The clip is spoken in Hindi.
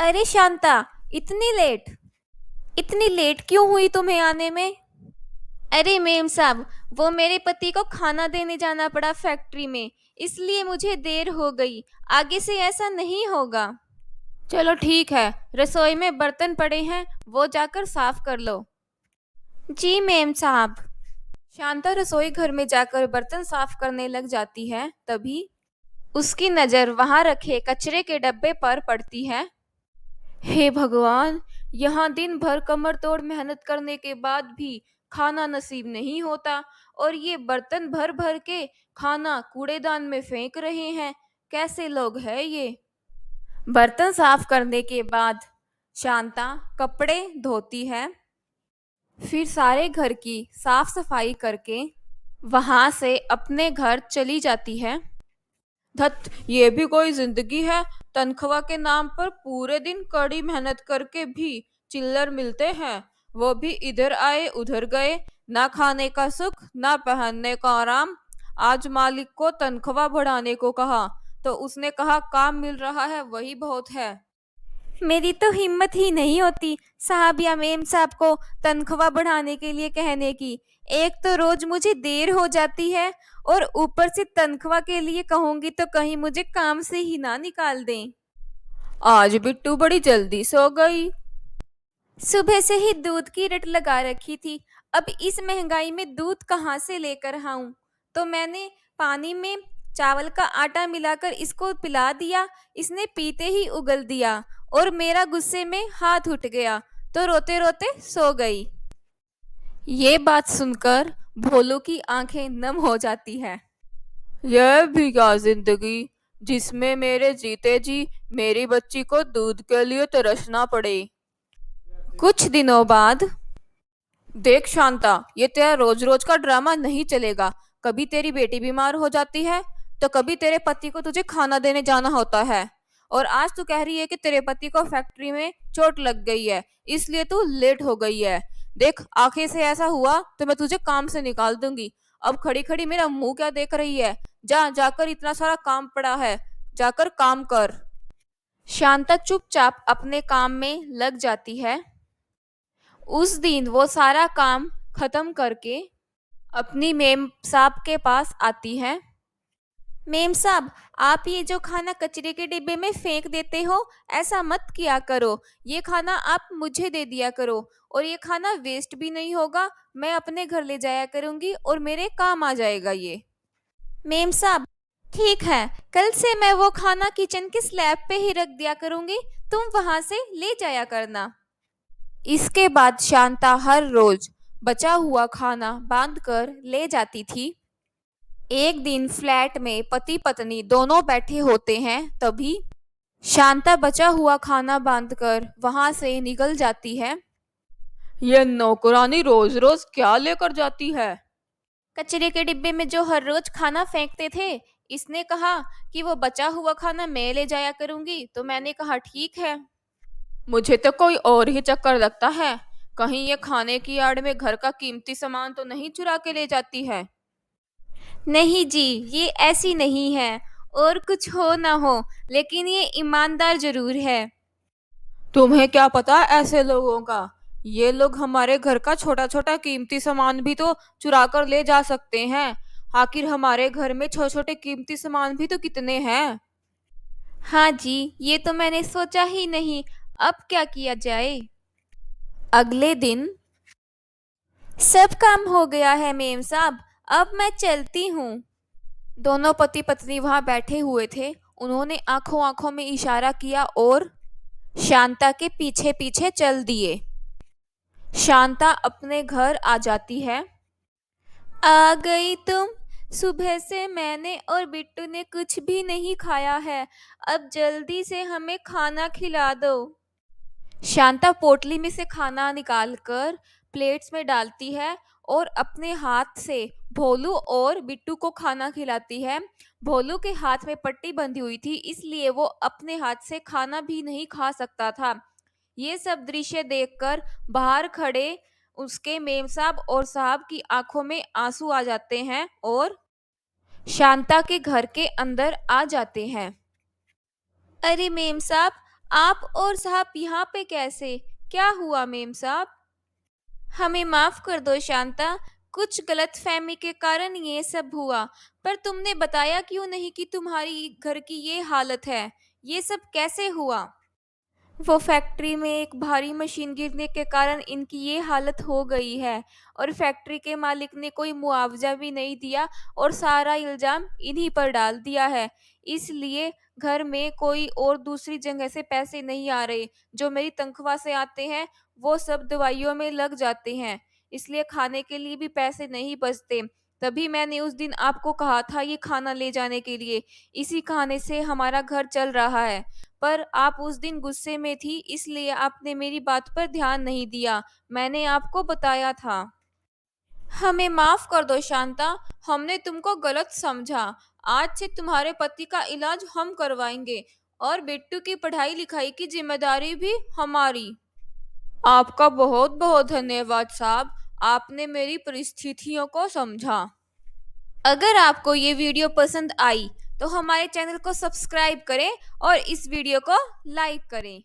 अरे शांता, इतनी लेट? इतनी लेट क्यों हुई तुम्हें आने में? अरे मेम साहब, वो मेरे पति को खाना देने जाना पड़ा फैक्ट्री में, इसलिए मुझे देर हो गई। आगे से ऐसा नहीं होगा। चलो ठीक है, रसोई में बर्तन पड़े हैं, वो जाकर साफ कर लो। जी मेम साहब। शांता रसोई घर में जाकर बर्तन साफ करने लग जाती है। तभी उसकी नजर वहां रखे कचरे के डब्बे पर पड़ती है। हे भगवान, यहाँ दिन भर कमर तोड़ मेहनत करने के बाद भी खाना नसीब नहीं होता, और ये बर्तन भर भर के खाना कूड़ेदान में फेंक रहे हैं। कैसे लोग हैं ये? बर्तन साफ करने के बाद शांता कपड़े धोती है, फिर सारे घर की साफ सफाई करके वहां से अपने घर चली जाती है। धत, ये भी कोई जिंदगी है? तनख्वाह के नाम पर पूरे दिन कड़ी मेहनत करके भी चिल्लर मिलते हैं, वो भी इधर आए उधर गए। ना खाने का सुख, ना पहनने का आराम। आज मालिक को तनख्वाह बढ़ाने को कहा तो उसने कहा काम मिल रहा है वही बहुत है। मेरी तो हिम्मत ही नहीं होती साहब या मेम साहब को तनख्वाह बढ़ाने के लिए कहने की। एक तो रोज मुझे देर हो जाती है, और ऊपर से तनख्वाह के लिए कहूंगी तो कहीं मुझे काम से ही ना निकाल दें। आज बिट्टू बड़ी जल्दी सो गई। सुबह से ही दूध की रट लगा रखी थी। अब इस महंगाई में दूध कहाँ से लेकर आऊं? तो मैंने पानी में चावल का आटा मिलाकर इसको पिला दिया। इसने पीते ही उगल दिया, और मेरा गुस्से में हाथ उठ गया, तो रोते रोते सो गई। ये बात सुनकर भोलू की आंखें नम हो जाती है। यह भी क्या जिंदगी, जिसमें मेरे जीते जी मेरी बच्ची को दूध के लिए तरसना पड़े। कुछ दिनों बाद, देख शांता, ये तेरा रोज रोज का ड्रामा नहीं चलेगा। कभी तेरी बेटी बीमार हो जाती है, तो कभी तेरे पति को तुझे खाना देने जाना होता है, और आज तू कह रही है कि तेरे पति को फैक्ट्री में चोट लग गई है, इसलिए तू लेट हो गई है। देख, आखिर से ऐसा हुआ तो मैं तुझे काम से निकाल दूंगी। अब खड़ी खड़ी मेरा मुंह क्या देख रही है? जा, जाकर, इतना सारा काम पड़ा है, जाकर काम कर। शांता चुपचाप अपने काम में लग जाती है। उस दिन वो सारा काम खत्म करके अपनी मेम साहब के पास आती है। मेम साहब, आप ये जो खाना कचरे के डिब्बे में फेंक देते हो, ऐसा मत किया करो। ये खाना आप मुझे दे दिया करो, और ये खाना वेस्ट भी नहीं होगा। मैं अपने घर ले जाया करूंगी और मेरे काम आ जाएगा ये। मेम साहब, ठीक है, कल से मैं वो खाना किचन के स्लैब पे ही रख दिया करूंगी, तुम वहां से ले जाया करना। इसके बाद शांता हर रोज बचा हुआ खाना बांध कर ले जाती थी। एक दिन फ्लैट में पति पत्नी दोनों बैठे होते हैं। तभी शांता बचा हुआ खाना बांधकर वहां से निकल जाती है। ये नौकरानी रोज रोज क्या लेकर जाती है? कचरे के डिब्बे में जो हर रोज खाना फेंकते थे, इसने कहा कि वो बचा हुआ खाना मैं ले जाया करूंगी, तो मैंने कहा ठीक है। मुझे तो कोई और ही चक्कर लगता है। कहीं ये खाने की आड़ में घर का कीमती सामान तो नहीं चुरा के ले जाती है? नहीं जी, ये ऐसी नहीं है। और कुछ हो ना हो, लेकिन ये ईमानदार जरूर है। तुम्हें क्या पता ऐसे लोगों का? ये लोग हमारे घर का छोटा छोटा कीमती सामान भी तो चुरा कर ले जा सकते हैं। आखिर हमारे घर में छोटे छोटे कीमती सामान भी तो कितने हैं। हाँ जी, ये तो मैंने सोचा ही नहीं। अब क्या किया जाए? अगले दिन, सब काम हो गया है मेम साहब, अब मैं चलती हूँ। दोनों पति पत्नी वहां बैठे हुए थे। उन्होंने आंखों आंखों में इशारा किया और शांता के पीछे पीछे चल दिए। शांता अपने घर आ जाती है। आ गई तुम? सुबह से मैंने और बिट्टू ने कुछ भी नहीं खाया है, अब जल्दी से हमें खाना खिला दो। शांता पोटली में से खाना निकालकर प्लेट्स में डालती है, और अपने हाथ से भोलू और बिट्टू को खाना खिलाती है। भोलू के हाथ में पट्टी बंधी हुई थी, इसलिए वो अपने हाथ से खाना भी नहीं खा सकता था। ये सब दृश्य देखकर बाहर खड़े उसके मेम साहब और साहब की आंखों में आंसू आ जाते हैं, और शांता के घर के अंदर आ जाते हैं। अरे मेम साहब, आप और साहब यहाँ पे कैसे? क्या हुआ मेम साहब? हमें माफ कर दो शांता, कुछ गलतफहमी के कारण ये सब हुआ। पर तुमने बताया क्यों नहीं कि तुम्हारी घर की ये हालत है? ये सब कैसे हुआ? वो फैक्ट्री में एक भारी मशीन गिरने के कारण इनकी ये हालत हो गई है। और फैक्ट्री के मालिक ने कोई मुआवजा भी नहीं दिया और सारा इल्जाम इन्हीं पर डाल दिया है। इसलिए घर में कोई और दूसरी जगह से पैसे नहीं आ रहे। जो मेरी तनख्वाह से आते हैं वो सब दवाइयों में लग जाते हैं। इसलिए खाने के लिए भी पैसे नहीं बचते। तभी मैंने उस दिन आपको कहा था ये खाना ले जाने के लिए। इसी खाने से हमारा घर चल रहा है। पर आप उस दिन गुस्से में थी, इसलिए आपने मेरी बात पर ध्यान नहीं दिया। मैंने आपको बताया था। हमें माफ कर दो शांता, हमने तुमको गलत समझा। आज से तुम्हारे पति का इलाज हम करवाएंगे और बिट्टू की पढ़ाई लिखाई की जिम्मेदारी भी हमारी। आपका बहुत बहुत धन्यवाद साहब, आपने मेरी परिस्थितियों को समझा। अगर आपको ये वीडियो पसंद आई तो हमारे चैनल को सब्सक्राइब करें और इस वीडियो को लाइक करें।